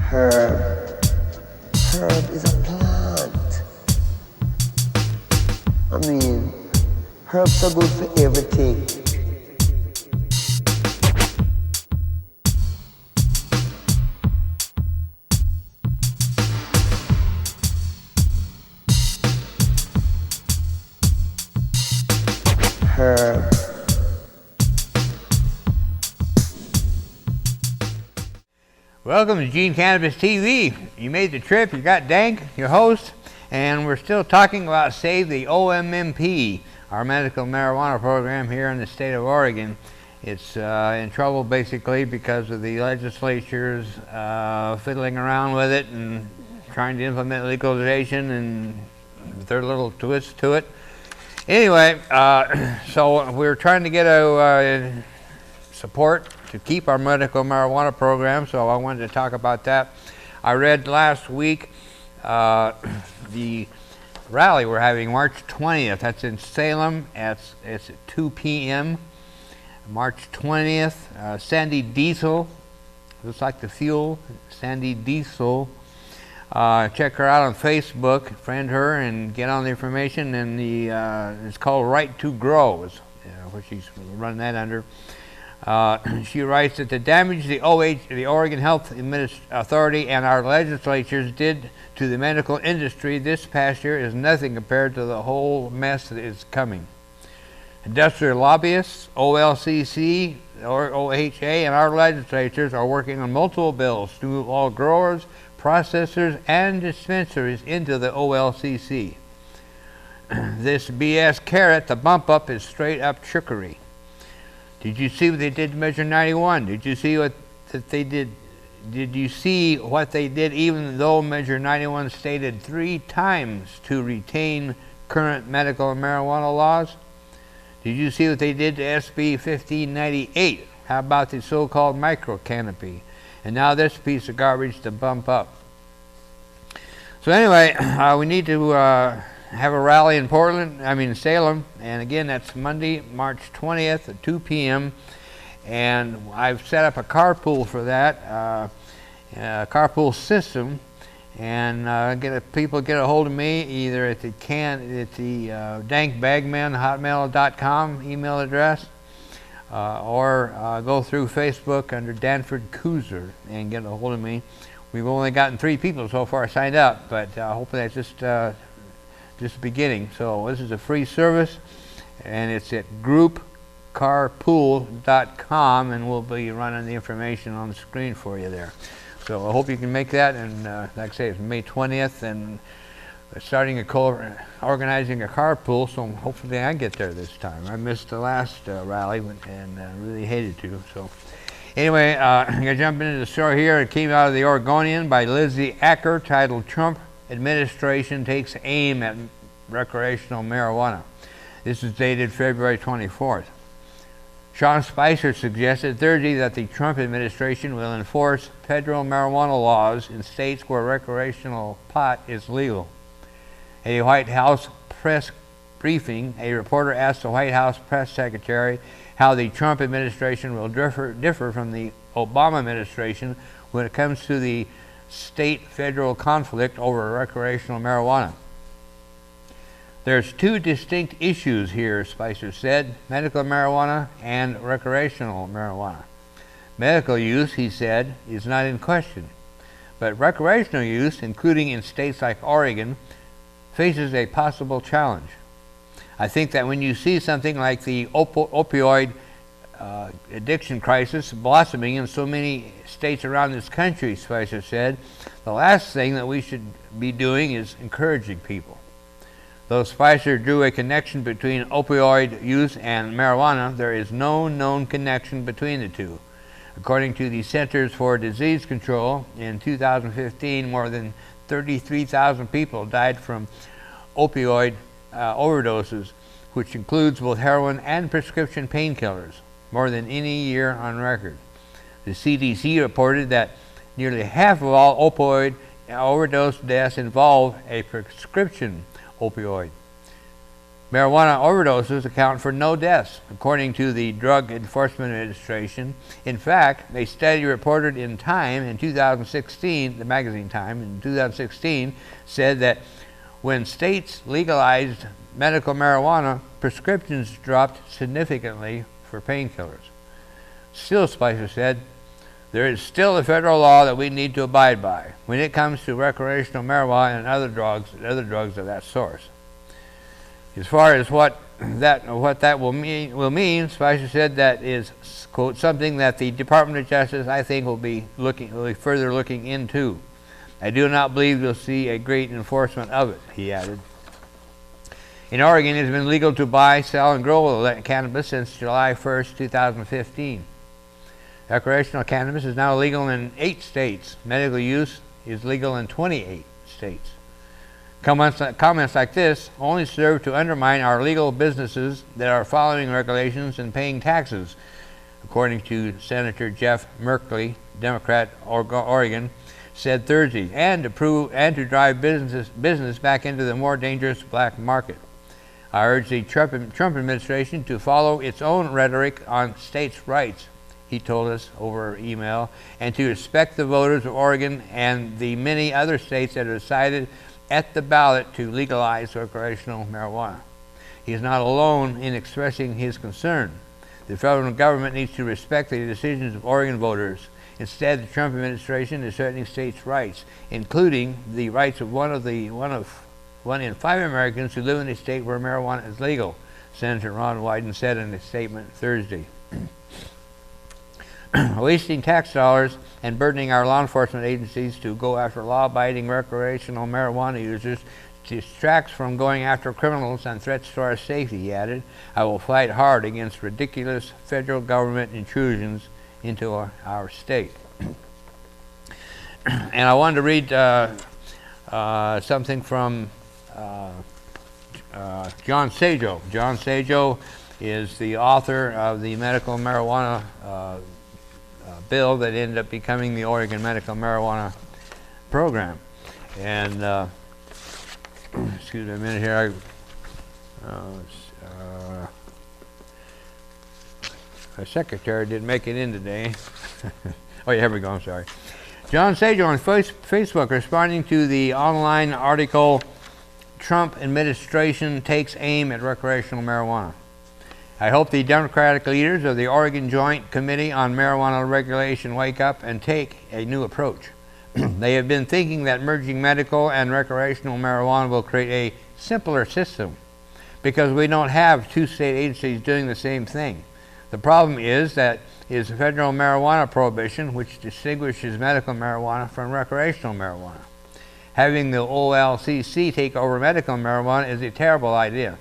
Herb. Herb is a plant. I mean, herbs are good for everything. Herb. Welcome to Eugene Cannabis TV. You made the trip. You got DanK, your host, and we're still talking about Save the OMMP, our medical marijuana program here in the state of Oregon. It's in trouble basically because of the legislature's fiddling around with it and trying to implement legalization and their little twist to it. Anyway, so we're trying to get a support to keep our medical marijuana program, so I wanted to talk about that. I read last week the rally we're having March 20th. That's in Salem. It's at 2 p.m. March 20th. Sandy Diesel, looks like the fuel. Sandy Diesel. Check her out on Facebook, friend her, and get on the information. And it's called Right to Grow, is what she's running that under. She writes that the damage the Oregon Health Authority and our legislatures did to the medical industry this past year is nothing compared to the whole mess that is coming. Industrial lobbyists, OLCC, or OHA, and our legislatures are working on multiple bills to move all growers, processors, and dispensaries into the OLCC. This BS carrot, the bump up, is straight up trickery. Did you see what they did to Measure 91? Did you see what that they did? Did you see what they did even though Measure 91 stated 3 times to retain current medical and marijuana laws? Did you see what they did to SB 1598? How about the so-called micro canopy? And now this piece of garbage to bump up. So anyway, we need to have a rally in Salem, and again that's Monday, March 20th at 2 p.m. and I've set up a carpool for that, carpool system, and people get a hold of me either at the dankbagman@hotmail.com email address, or go through Facebook under Danford Cooser and get a hold of me. We've only gotten 3 people so far signed up, but hopefully that's just beginning. So this is a free service, and it's at groupcarpool.com, and we'll be running the information on the screen for you there. So I hope you can make that, and like I say, it's May 20th, and starting organizing a carpool, so hopefully I get there this time. I missed the last rally and really hated to. So anyway, I'm going to jump into the story here. It came out of the Oregonian by Lizzie Acker, titled Trump Administration Takes Aim at Recreational Marijuana. This is dated February 24th. Sean Spicer suggested Thursday that the Trump administration will enforce federal marijuana laws in states where recreational pot is legal. At a White House press briefing, a reporter asked the White House press secretary how the Trump administration will differ from the Obama administration when it comes to the state-federal conflict over recreational marijuana. There's 2 distinct issues here, Spicer said, medical marijuana and recreational marijuana. Medical use, he said, is not in question, but recreational use, including in states like Oregon, faces a possible challenge. I think that when you see something like the opioid addiction crisis blossoming in so many states around this country, Spicer said, the last thing that we should be doing is encouraging people. Though Spicer drew a connection between opioid use and marijuana, there is no known connection between the two. According to the Centers for Disease Control, in 2015, more than 33,000 people died from opioid overdoses, which includes both heroin and prescription painkillers, more than any year on record. The CDC reported that nearly half of all opioid overdose deaths involve a prescription opioid. Marijuana overdoses account for no deaths, according to the Drug Enforcement Administration. In fact, a study reported in Time in 2016, the magazine Time in 2016, said that when states legalized medical marijuana, prescriptions dropped significantly for painkillers. Still, Spicer said, there is still a federal law that we need to abide by when it comes to recreational marijuana and other drugs of that source. As far as what that will mean, Spicer said that is, quote, something that the Department of Justice, I think, will be further looking into. I do not believe we'll see a great enforcement of it, he added. In Oregon, it has been legal to buy, sell, and grow cannabis since July 1st, 2015. Recreational cannabis is now legal in 8 states. Medical use is legal in 28 states. Comments like this only serve to undermine our legal businesses that are following regulations and paying taxes, according to Senator Jeff Merkley, Democrat, Oregon, said Thursday, and to drive business back into the more dangerous black market. I urge the Trump administration to follow its own rhetoric on states' rights, he told us over email, and to respect the voters of Oregon and the many other states that have decided at the ballot to legalize recreational marijuana. He is not alone in expressing his concern. The federal government needs to respect the decisions of Oregon voters. Instead, the Trump administration is threatening states' rights, including the rights of one in 5 Americans who live in a state where marijuana is legal, Senator Ron Wyden said in a statement Thursday. Wasting tax dollars and burdening our law enforcement agencies to go after law-abiding recreational marijuana users distracts from going after criminals and threats to our safety, he added. I will fight hard against ridiculous federal government intrusions into our state. And I wanted to read something from John Sajo. John Sajo is the author of the medical marijuana bill that ended up becoming the Oregon medical marijuana program. And excuse me a minute here. Our secretary didn't make it in today. Oh yeah, here we go, I'm sorry. John Sajo on Facebook responding to the online article, Trump administration takes aim at recreational marijuana. I hope the Democratic leaders of the Oregon Joint Committee on Marijuana Regulation wake up and take a new approach. They have been thinking that merging medical and recreational marijuana will create a simpler system because we don't have 2 state agencies doing the same thing. The problem is federal marijuana prohibition, which distinguishes medical marijuana from recreational marijuana. Having the OLCC take over medical marijuana is a terrible idea.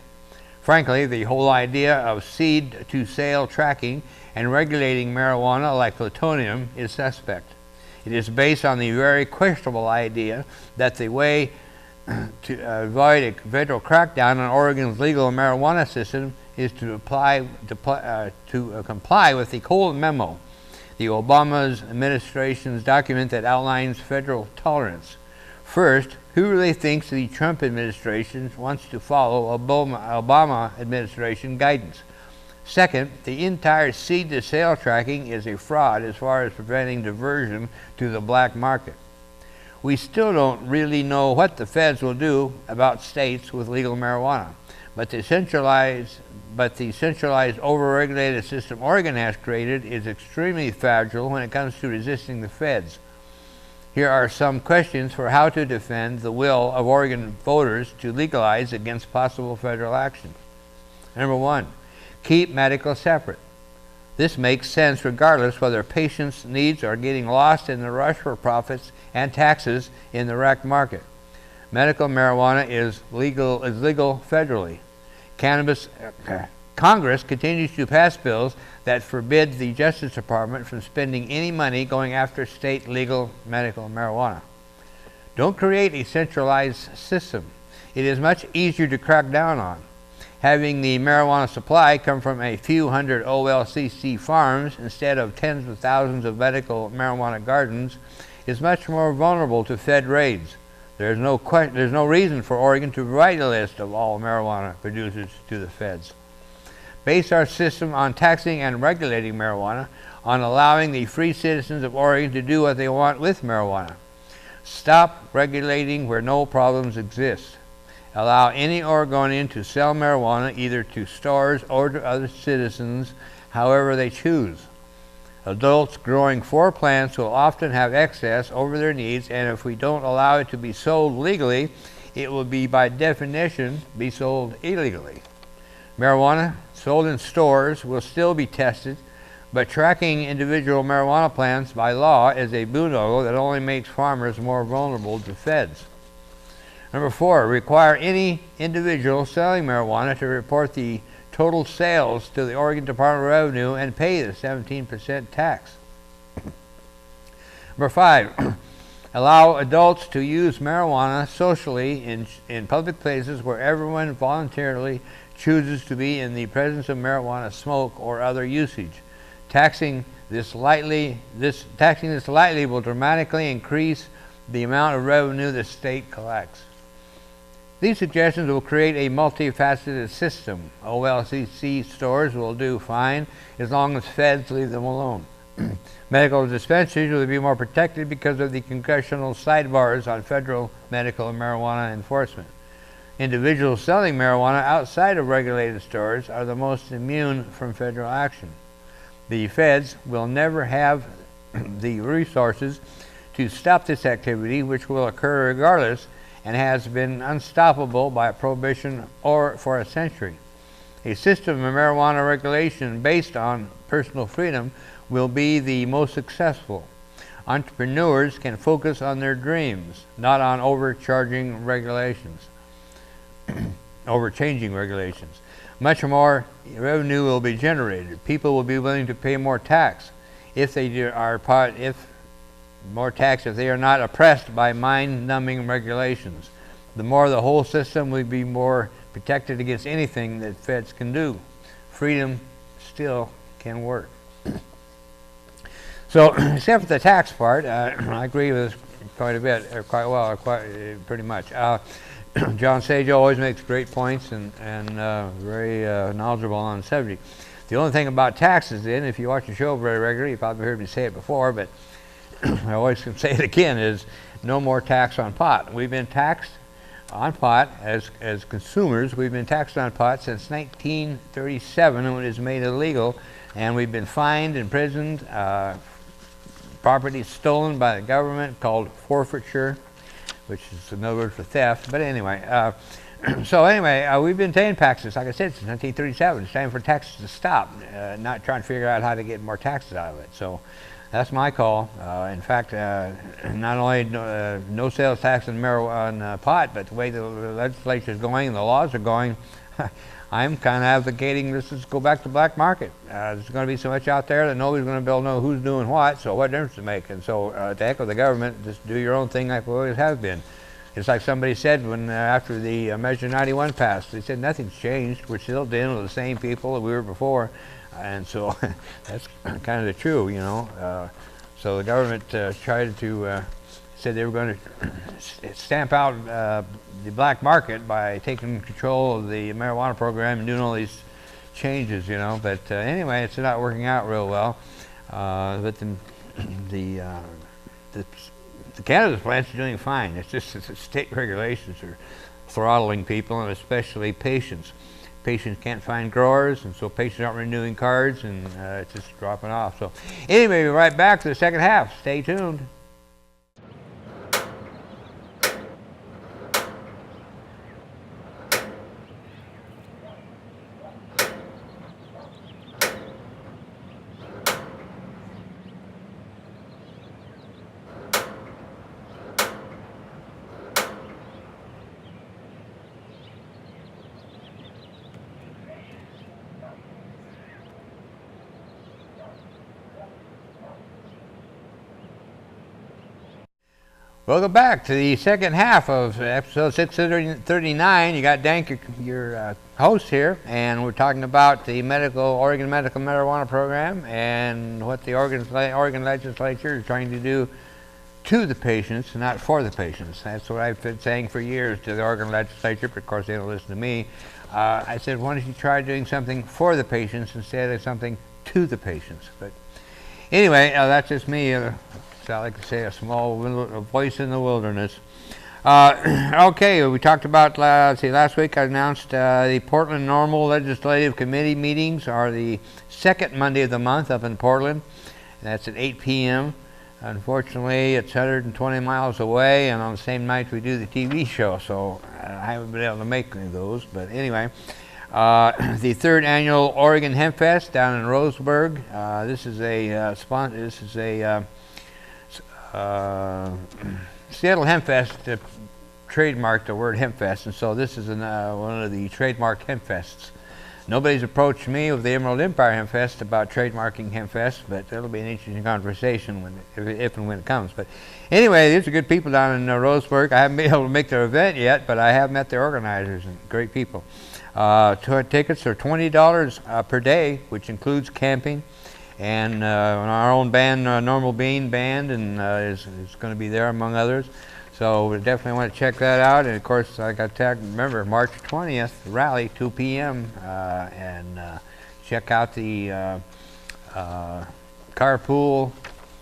Frankly, the whole idea of seed-to-sale tracking and regulating marijuana like plutonium is suspect. It is based on the very questionable idea that the way to avoid a federal crackdown on Oregon's legal marijuana system is to comply with the Cold Memo, the Obama administration's document that outlines federal tolerance. First, who really thinks the Trump administration wants to follow Obama administration guidance? Second, the entire seed-to-sale tracking is a fraud as far as preventing diversion to the black market. We still don't really know what the feds will do about states with legal marijuana, but the centralized over-regulated system Oregon has created is extremely fragile when it comes to resisting the feds. Here are some questions for how to defend the will of Oregon voters to legalize against possible federal action. Number 1, keep medical separate. This makes sense regardless whether patients' needs are getting lost in the rush for profits and taxes in the rec market. Medical marijuana is legal federally. Congress continues to pass bills that forbid the Justice Department from spending any money going after state legal medical marijuana. Don't create a centralized system. It is much easier to crack down on. Having the marijuana supply come from a few hundred OLCC farms instead of tens of thousands of medical marijuana gardens is much more vulnerable to Fed raids. There's no reason for Oregon to provide a list of all marijuana producers to the feds. Base our system on taxing and regulating marijuana, on allowing the free citizens of Oregon to do what they want with marijuana. Stop regulating where no problems exist. Allow any Oregonian to sell marijuana either to stores or to other citizens, however they choose. Adults growing 4 plants will often have excess over their needs, and if we don't allow it to be sold legally, it will be by definition be sold illegally. Marijuana sold in stores will still be tested, but tracking individual marijuana plants by law is a boondoggle that only makes farmers more vulnerable to feds. Number 4, require any individual selling marijuana to report the total sales to the Oregon Department of Revenue and pay the 17% tax. Number 5, allow adults to use marijuana socially in public places where everyone voluntarily chooses to be in the presence of marijuana smoke or other usage. Taxing this lightly will dramatically increase the amount of revenue the state collects. These suggestions will create a multifaceted system. OLCC stores will do fine as long as feds leave them alone. Medical dispensaries will be more protected because of the congressional sidebars on federal medical and marijuana enforcement. Individuals selling marijuana outside of regulated stores are the most immune from federal action. The feds will never have the resources to stop this activity, which will occur regardless and has been unstoppable by prohibition or for a century. A system of marijuana regulation based on personal freedom will be the most successful. Entrepreneurs can focus on their dreams, not on overchanging regulations. Much more revenue will be generated. People will be willing to pay more tax if they are not oppressed by mind-numbing regulations. The more the whole system will be more protected against anything that feds can do. Freedom still can work. So, except for the tax part, I agree with this quite a bit, or quite well, pretty much. John Sage always makes great points and very knowledgeable on the subject. The only thing about taxes, then, if you watch the show very regularly, you probably heard me say it before, but I always can say it again, is no more tax on pot. We've been taxed on pot as consumers. We've been taxed on pot since 1937 when it was made illegal, and we've been fined, imprisoned, property stolen by the government called forfeiture, which is another word for theft. But anyway, we've been paying taxes, like I said, since 1937. It's time for taxes to stop, not trying to figure out how to get more taxes out of it. So that's my call. In fact, not only no sales tax on pot, but the way the legislature is going and the laws are going, I'm kind of advocating this is go back to black market. There's going to be so much out there that nobody's going to be able to know who's doing what, so what difference does it make? And so to heck with the government, just do your own thing like we always have been. It's like somebody said when after the Measure 91 passed, they said nothing's changed. We're still dealing with the same people that we were before. And so that's kind of the truth, you know. So the government tried to, said they were going to stamp out the black market by taking control of the marijuana program and doing all these changes, you know. But anyway, it's not working out real well. But the cannabis plants are doing fine. It's just the state regulations are throttling people, and especially patients. Patients can't find growers, and so patients aren't renewing cards, and it's just dropping off. So anyway, we'll be right back to the second half. Stay tuned. Welcome back to the second half of episode 639. You got DanK, your host here, and we're talking about the Oregon Medical Marijuana Program and what the Oregon Legislature is trying to do to the patients, not for the patients. That's what I've been saying for years to the Oregon Legislature, but of course they don't listen to me. I said, why don't you try doing something for the patients instead of something to the patients? But anyway, that's just me. I like to say a small voice in the wilderness. Okay, we talked about, last week I announced the Portland Normal Legislative Committee meetings are the second Monday of the month up in Portland. That's at 8 p.m. Unfortunately, it's 120 miles away, and on the same night we do the TV show, so I haven't been able to make any of those. But anyway, the third annual Oregon Hemp Fest down in Roseburg. This is a Seattle Hemp Fest trademarked the word Hemp Fest, and so this is one of the trademark Hemp Fests. Nobody's approached me with the Emerald Empire Hemp Fest about trademarking Hemp Fest, but it'll be an interesting conversation if and when it comes. But anyway, these are good people down in Roseburg. I haven't been able to make their event yet, but I have met the organizers and great people. Tickets are $20 per day, which includes camping, and our own band, Normal Bean Band, and is going to be there among others. So we definitely want to check that out. And of course, I got tagged, remember, March 20th, rally, 2 p.m. And check out the carpool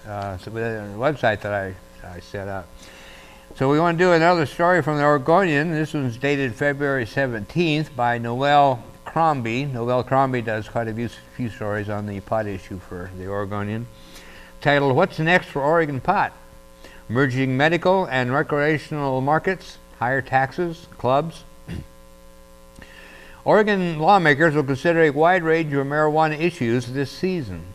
website that I set up. So we want to do another story from the Oregonian. This one's dated February 17th by Noel Crombie. Noel Crombie does quite a few stories on the pot issue for the Oregonian. Titled, What's Next for Oregon Pot? Merging medical and recreational markets, higher taxes, clubs. Oregon lawmakers will consider a wide range of marijuana issues this session,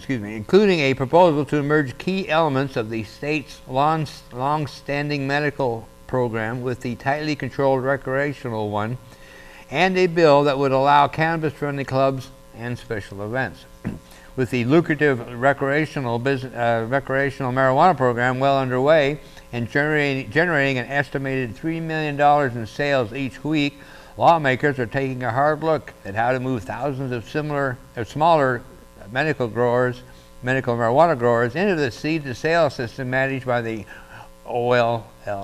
including a proposal to merge key elements of the state's long-standing medical program with the tightly controlled recreational one, and a bill that would allow cannabis-friendly clubs and special events. With the lucrative recreational marijuana program well underway and generating an estimated $3 million in sales each week, lawmakers are taking a hard look at how to move thousands of smaller medical marijuana growers into the seed-to-sale system managed by the OLCC.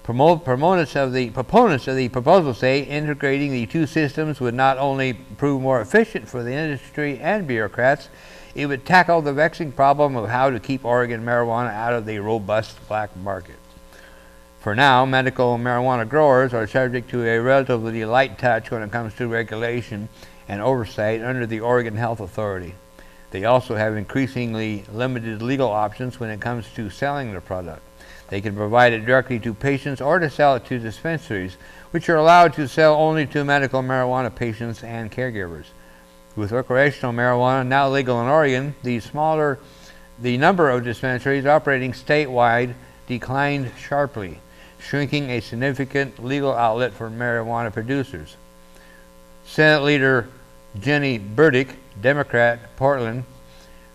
Proponents of the proposal say integrating the two systems would not only prove more efficient for the industry and bureaucrats, it would tackle the vexing problem of how to keep Oregon marijuana out of the robust black market. For now, medical marijuana growers are subject to a relatively light touch when it comes to regulation and oversight under the Oregon Health Authority. They also have increasingly limited legal options when it comes to selling the product. They can provide it directly to patients or to sell it to dispensaries, which are allowed to sell only to medical marijuana patients and caregivers. With recreational marijuana now legal in Oregon, the number of dispensaries operating statewide declined sharply, shrinking a significant legal outlet for marijuana producers. Senate Leader Jenny Burdick, Democrat, Portland,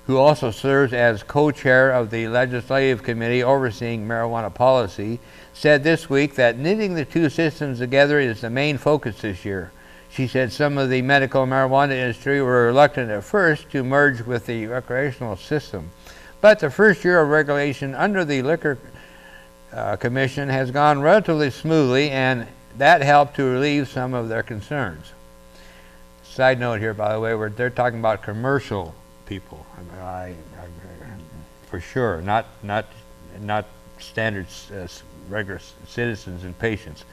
who also serves as co-chair of the Legislative Committee overseeing marijuana policy, said this week that knitting the two systems together is the main focus this year. She said some of the medical marijuana industry were reluctant at first to merge with the recreational system, but the first year of regulation under the Liquor Commission has gone relatively smoothly, and that helped to relieve some of their concerns. Side note here, by the way, they're talking about commercial people, for sure, not standard regular citizens and patients.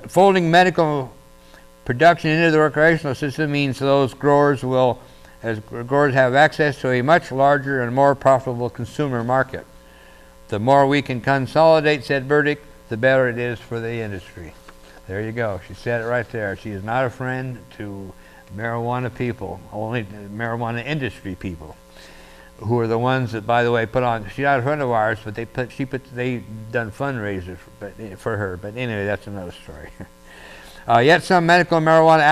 Folding medical production into the recreational system means those growers have access to a much larger and more profitable consumer market. The more we can consolidate, said Burdick, the better it is for the industry. There you go. She said it right there. She is not a friend to marijuana people, only marijuana industry people, who are the ones that, by the way, put on. She's not a friend of ours, but they done fundraisers for her. But anyway, that's another story. Yet some medical marijuana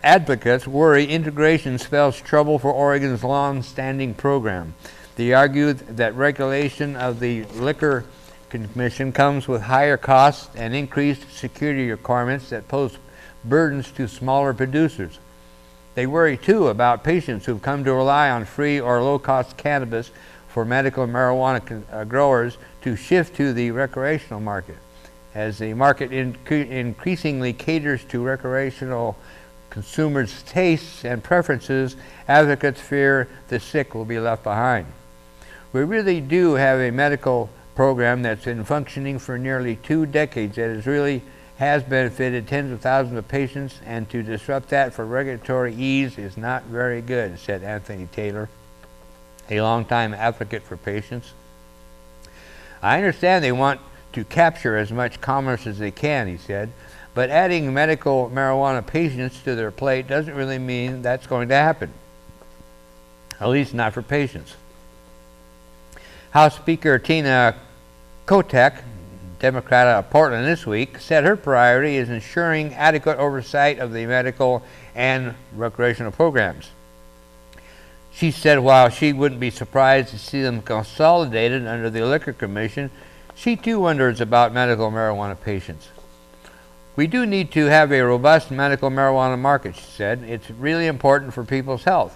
advocates worry integration spells trouble for Oregon's long-standing program. They argued that regulation of the Liquor Commission comes with higher costs and increased security requirements that pose burdens to smaller producers. They worry too about patients who've come to rely on free or low-cost cannabis for medical marijuana growers to shift to the recreational market. As the market increasingly caters to recreational consumers' tastes and preferences, advocates fear the sick will be left behind. We really do have a medical program that's been functioning for nearly 2 decades that has benefited tens of thousands of patients, and to disrupt that for regulatory ease is not very good, said Anthony Taylor, a longtime advocate for patients. I understand they want to capture as much commerce as they can, he said, but adding medical marijuana patients to their plate doesn't really mean that's going to happen, at least not for patients. House Speaker Tina Kotek, Democrat out of Portland this week, said her priority is ensuring adequate oversight of the medical and recreational programs. She said while she wouldn't be surprised to see them consolidated under the Liquor Commission, she too wonders about medical marijuana patients. We do need to have a robust medical marijuana market, she said. It's really important for people's health.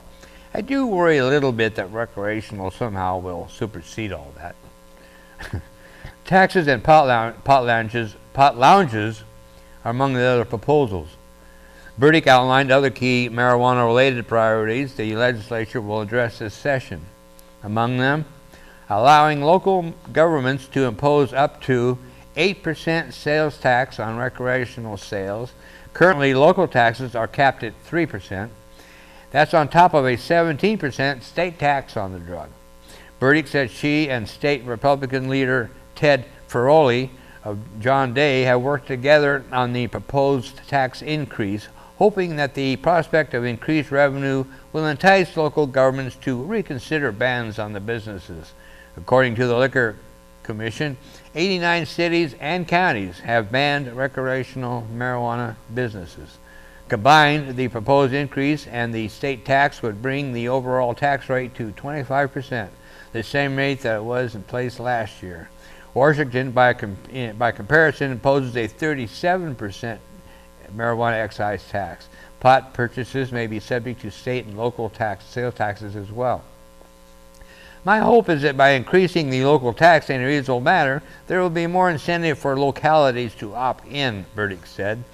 I do worry a little bit that recreational somehow will supersede all that. Taxes and pot lounges are among the other proposals. Burdick outlined other key marijuana-related priorities the legislature will address this session. Among them, allowing local governments to impose up to 8% sales tax on recreational sales. Currently, local taxes are capped at 3%. That's on top of a 17% state tax on the drug. Burdick said she and state Republican leader Ted Ferroli of John Day have worked together on the proposed tax increase, hoping that the prospect of increased revenue will entice local governments to reconsider bans on the businesses. According to the Liquor Commission, 89 cities and counties have banned recreational marijuana businesses. Combined, the proposed increase and the state tax would bring the overall tax rate to 25%, the same rate that was in place last year. Washington, by comparison, imposes a 37% marijuana excise tax. Pot purchases may be subject to state and local sales taxes as well. My hope is that by increasing the local tax in a reasonable manner, there will be more incentive for localities to opt in, Burdick said.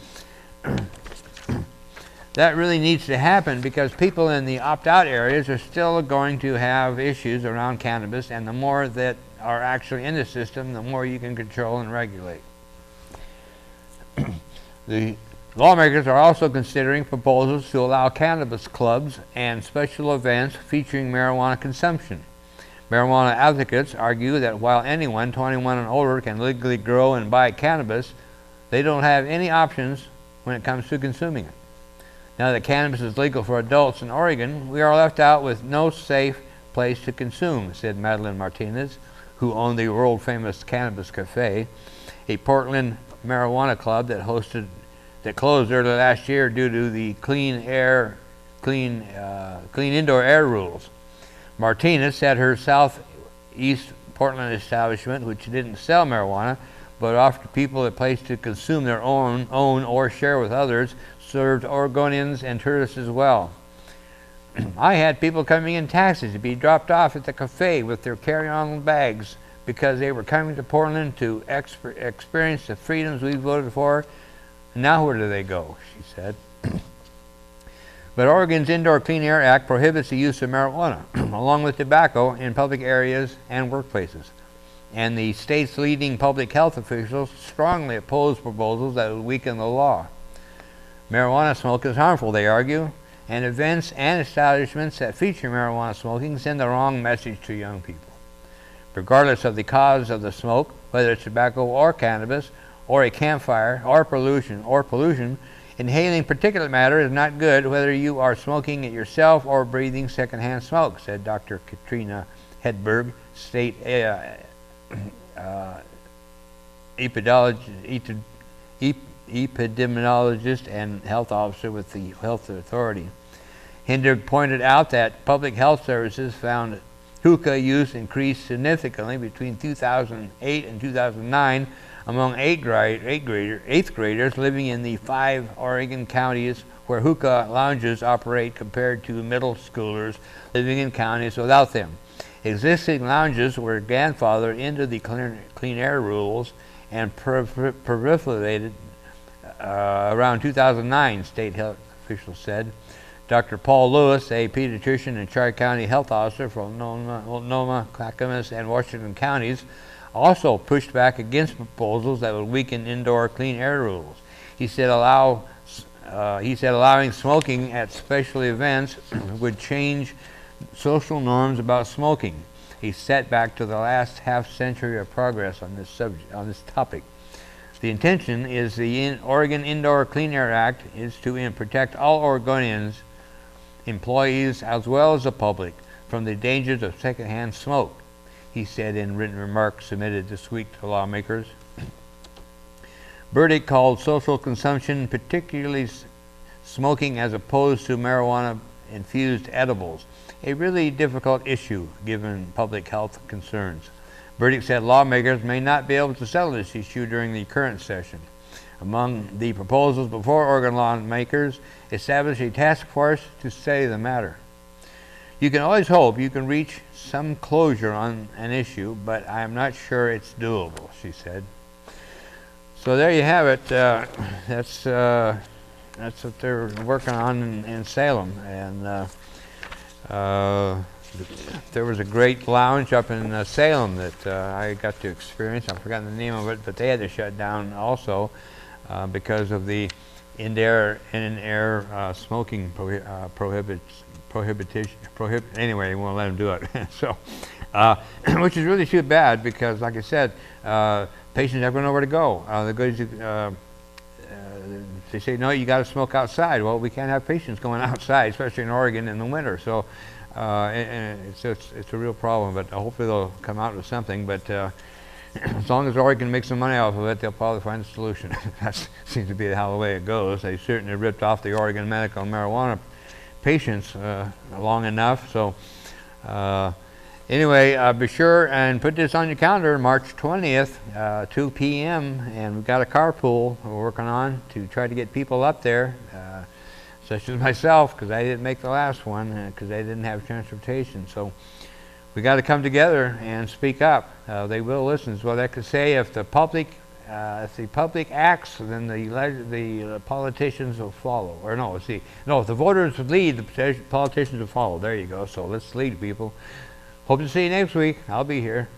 That really needs to happen because people in the opt-out areas are still going to have issues around cannabis, and the more that are actually in the system, the more you can control and regulate. The lawmakers are also considering proposals to allow cannabis clubs and special events featuring marijuana consumption. Marijuana advocates argue that while anyone 21 and older can legally grow and buy cannabis, they don't have any options when it comes to consuming it. Now that cannabis is legal for adults in Oregon, we are left out with no safe place to consume, said Madeline Martinez, who owned the world-famous Cannabis Cafe, a Portland marijuana club that closed early last year due to the clean indoor air rules. Martinez said her southeast Portland establishment, which didn't sell marijuana but offered people a place to consume their own or share with others, served Oregonians and tourists as well. I had people coming in taxis to be dropped off at the cafe with their carry-on bags because they were coming to Portland to experience the freedoms we voted for. Now where do they go, she said. But Oregon's Indoor Clean Air Act prohibits the use of marijuana, along with tobacco, in public areas and workplaces. And the state's leading public health officials strongly oppose proposals that would weaken the law. Marijuana smoke is harmful, they argue, and events and establishments that feature marijuana smoking send the wrong message to young people. Regardless of the cause of the smoke, whether it's tobacco or cannabis, or a campfire, or pollution, inhaling particulate matter is not good whether you are smoking it yourself or breathing secondhand smoke, said Dr. Katrina Hedberg, state epidemiologist and health officer with the Health Authority. Hedberg pointed out that public health services found hookah use increased significantly between 2008 and 2009 among eighth graders living in the 5 Oregon counties where hookah lounges operate compared to middle schoolers living in counties without them. Existing lounges were grandfathered into the clean air rules and proliferated around 2009, state health officials said. Dr. Paul Lewis, a pediatrician and Tri-County health officer from Multnomah, Clackamas, and Washington counties, also pushed back against proposals that would weaken indoor clean air rules. He said allowing smoking at special events would change social norms about smoking, a setback to the last half-century of progress on this subject, on this topic. The intention is the Oregon Indoor Clean Air Act is to protect all Oregonians, employees, as well as the public from the dangers of secondhand smoke, he said in written remarks submitted this week to lawmakers. Burdick called social consumption, particularly smoking as opposed to marijuana-infused edibles, a really difficult issue given public health concerns. Burdick said lawmakers may not be able to settle this issue during the current session. Among the proposals before Oregon lawmakers, establish a task force to study the matter. You can always hope you can reach some closure on an issue, but I am not sure it's doable, she said. So there you have it. That's what they're working on in Salem, and there was a great lounge up in Salem that I got to experience. I've forgotten the name of it, but they had to shut down also because of the in-air smoking prohibition. Anyway, they won't let them do it. So, which is really too bad because, like I said, patients never know where to go. They say, no, you got to smoke outside. Well, we can't have patients going outside, especially in Oregon in the winter. So it's a real problem, but hopefully they'll come out with something. But as long as Oregon makes some money off of it, they'll probably find a solution. That seems to be how the way it goes. They certainly ripped off the Oregon medical marijuana patients long enough. So anyway, be sure and put this on your calendar, March 20th, 2 p.m. And we've got a carpool we're working on to try to get people up there, such as myself, because I didn't make the last one because I didn't have transportation. So we got to come together and speak up. They will listen. Is what I could say. If the public acts, then the politicians will follow. Or no, if the voters lead, the politicians will follow. There you go. So let's lead, people. Hope to see you next week. I'll be here.